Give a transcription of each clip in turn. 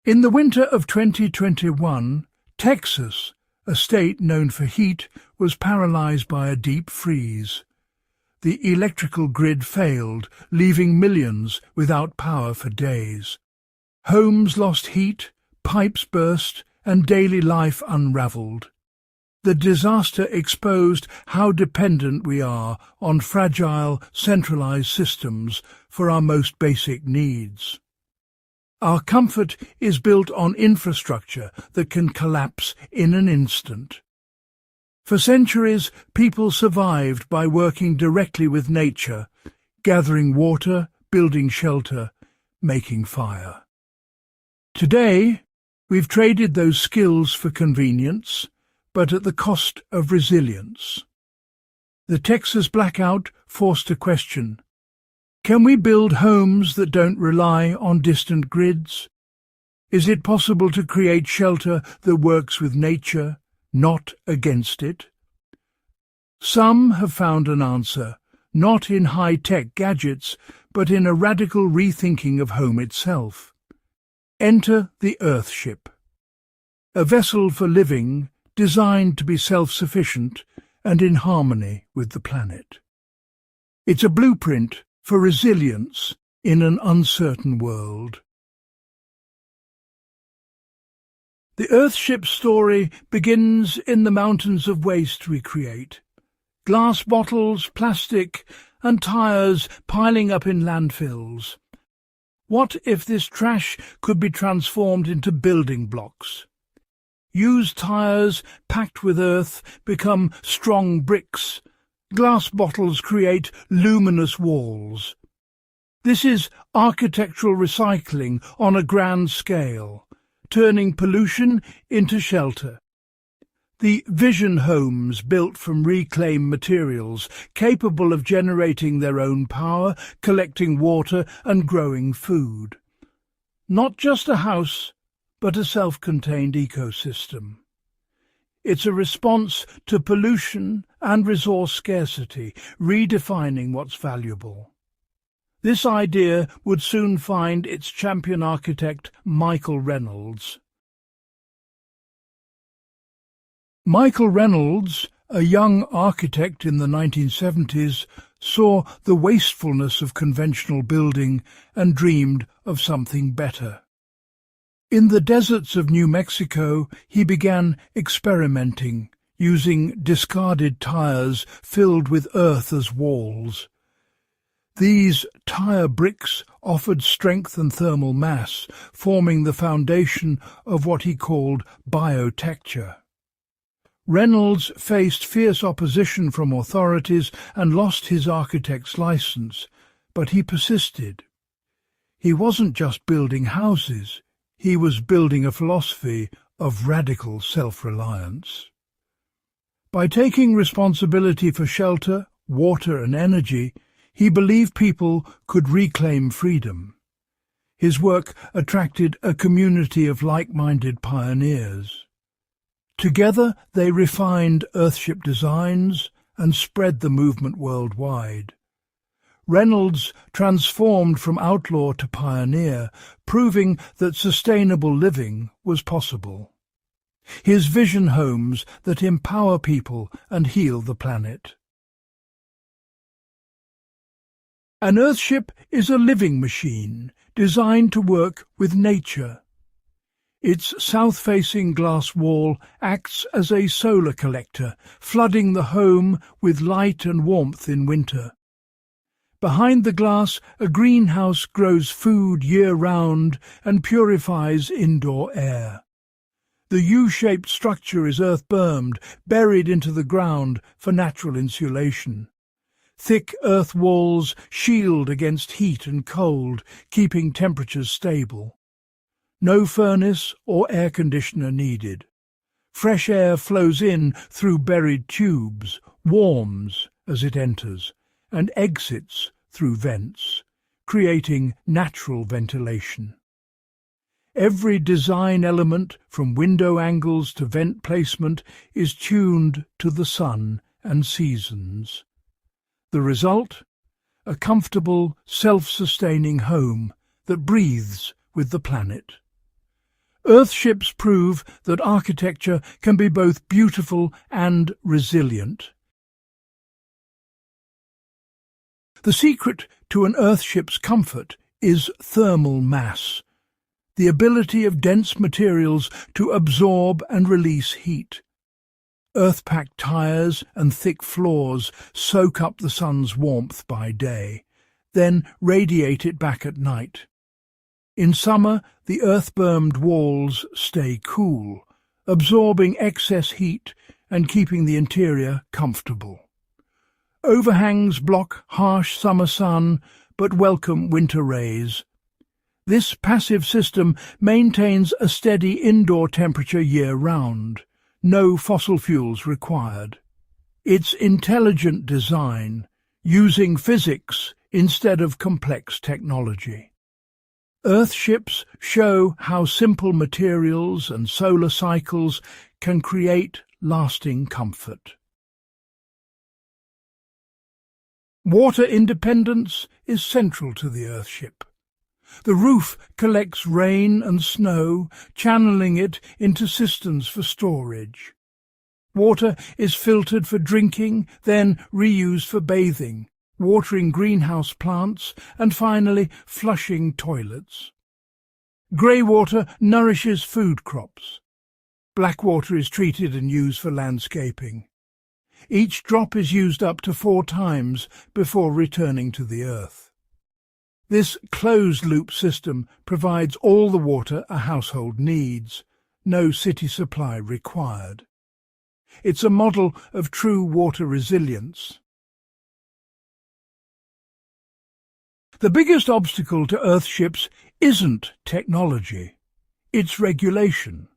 In the winter of 2021, Texas, a state known for heat, was paralyzed by a deep freeze. The electrical grid failed, leaving millions without power for days. Homes lost heat, pipes burst, and daily life unraveled. The disaster exposed how dependent we are on fragile, centralized systems for our most basic needs. Our comfort is built on infrastructure that can collapse in an instant. For centuries, people survived by working directly with nature, gathering water, building shelter, making fire. Today, we've traded those skills for convenience, but at the cost of resilience. The Texas blackout forced a question. Can we build homes that don't rely on distant grids? Is it possible to create shelter that works with nature, not against it? Some have found an answer, not in high-tech gadgets, but in a radical rethinking of home itself. Enter the Earthship, a vessel for living designed to be self-sufficient and in harmony with the planet. It's a blueprint for resilience in an uncertain world. The Earthship story begins in the mountains of waste we create. Glass bottles, plastic, and tires piling up in landfills. What if this trash could be transformed into building blocks? Used tires packed with earth become strong bricks. Glass bottles create luminous walls. This is architectural recycling on a grand scale, turning pollution into shelter. The vision homes built from reclaimed materials, capable of generating their own power, collecting water and growing food. Not just a house, but a self-contained ecosystem. It's a response to pollution and resource scarcity, redefining what's valuable. This idea would soon find its champion architect, Michael Reynolds. Michael Reynolds, a young architect in the 1970s, saw the wastefulness of conventional building and dreamed of something better. In the deserts of New Mexico, he began experimenting, using discarded tires filled with earth as walls. These tire bricks offered strength and thermal mass, forming the foundation of what he called biotecture. Reynolds faced fierce opposition from authorities and lost his architect's license, but he persisted. He wasn't just building houses. He was building a philosophy of radical self-reliance. By taking responsibility for shelter, water and energy, he believed people could reclaim freedom. His work attracted a community of like-minded pioneers. Together they refined Earthship designs and spread the movement worldwide. Reynolds transformed from outlaw to pioneer, proving that sustainable living was possible. His vision homes that empower people and heal the planet. An Earthship is a living machine designed to work with nature. Its south-facing glass wall acts as a solar collector, flooding the home with light and warmth in winter. Behind the glass, a greenhouse grows food year-round and purifies indoor air. The U-shaped structure is earth-bermed, buried into the ground for natural insulation. Thick earth walls shield against heat and cold, keeping temperatures stable. No furnace or air conditioner needed. Fresh air flows in through buried tubes, warms as it enters, and exits through vents, creating natural ventilation. Every design element, from window angles to vent placement, is tuned to the sun and seasons. The result? A comfortable, self-sustaining home that breathes with the planet. Earthships prove that architecture can be both beautiful and resilient. The secret to an Earthship's comfort is thermal mass, the ability of dense materials to absorb and release heat. Earth-packed tires and thick floors soak up the sun's warmth by day, then radiate it back at night. In summer, the earth-bermed walls stay cool, absorbing excess heat and keeping the interior comfortable. Overhangs block harsh summer sun, but welcome winter rays. This passive system maintains a steady indoor temperature year-round. No fossil fuels required. It's intelligent design, using physics instead of complex technology. Earthships show how simple materials and solar cycles can create lasting comfort. Water independence is central to the Earthship. The roof collects rain and snow, channeling it into cisterns for storage. Water is filtered for drinking, then reused for bathing, watering greenhouse plants, and finally flushing toilets. Grey water nourishes food crops. Black water is treated and used for landscaping. Each drop is used up to 4 times before returning to the earth. This closed-loop system provides all the water a household needs, no city supply required. It's a model of true water resilience. The biggest obstacle to Earthships isn't technology, it's regulation.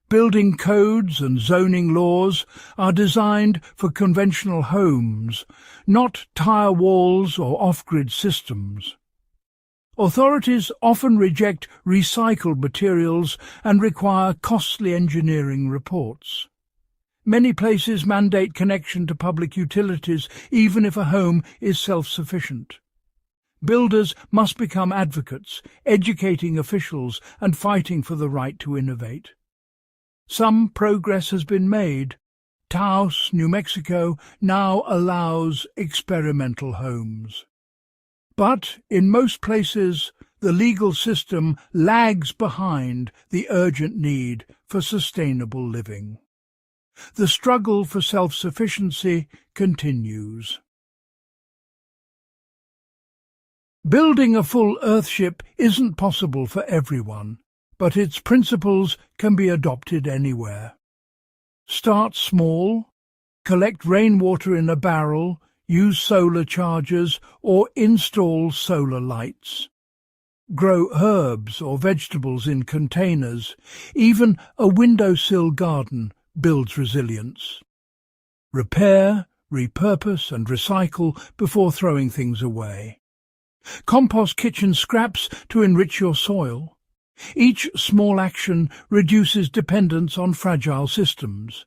Building codes and zoning laws are designed for conventional homes, not tire walls or off-grid systems. Authorities often reject recycled materials and require costly engineering reports. Many places mandate connection to public utilities even if a home is self-sufficient. Builders must become advocates, educating officials and fighting for the right to innovate. Some progress has been made. Taos, New Mexico, now allows experimental homes. But in most places, the legal system lags behind the urgent need for sustainable living. The struggle for self-sufficiency continues. Building a full Earthship isn't possible for everyone, but its principles can be adopted anywhere. Start small, collect rainwater in a barrel, use solar chargers or install solar lights. Grow herbs or vegetables in containers. Even a windowsill garden builds resilience. Repair, repurpose and recycle before throwing things away. Compost kitchen scraps to enrich your soil. Each small action reduces dependence on fragile systems.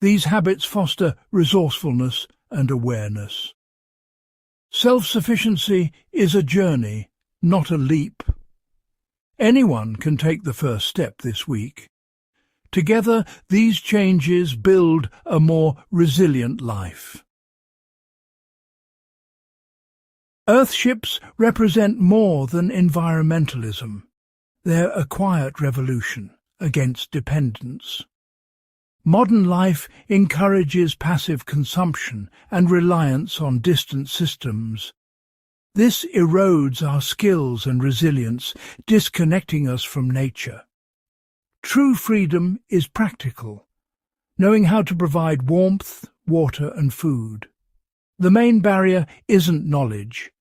These habits foster resourcefulness and awareness. Self-sufficiency is a journey, not a leap. Anyone can take the first step this week. Together, these changes build a more resilient life. Earthships represent more than environmentalism. They're a quiet revolution against dependence. Modern life encourages passive consumption and reliance on distant systems. This erodes our skills and resilience, disconnecting us from nature. True freedom is practical, knowing how to provide warmth, water and food. The main barrier isn't knowledge,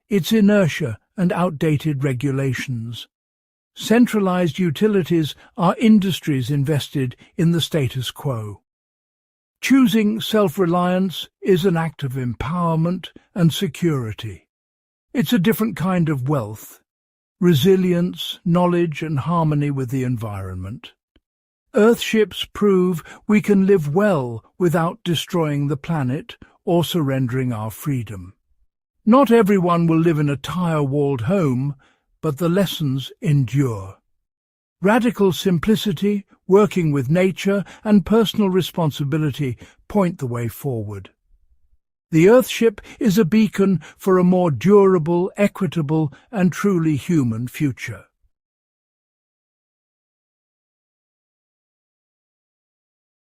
it's inertia and outdated regulations. Centralized utilities are industries invested in the status quo. Choosing self-reliance is an act of empowerment and security. It's a different kind of wealth, resilience, knowledge and harmony with the environment. Earthships prove we can live well without destroying the planet or surrendering our freedom. Not everyone will live in a tire-walled home, but the lessons endure. Radical simplicity, working with nature, and personal responsibility point the way forward. The Earthship is a beacon for a more durable, equitable, and truly human future.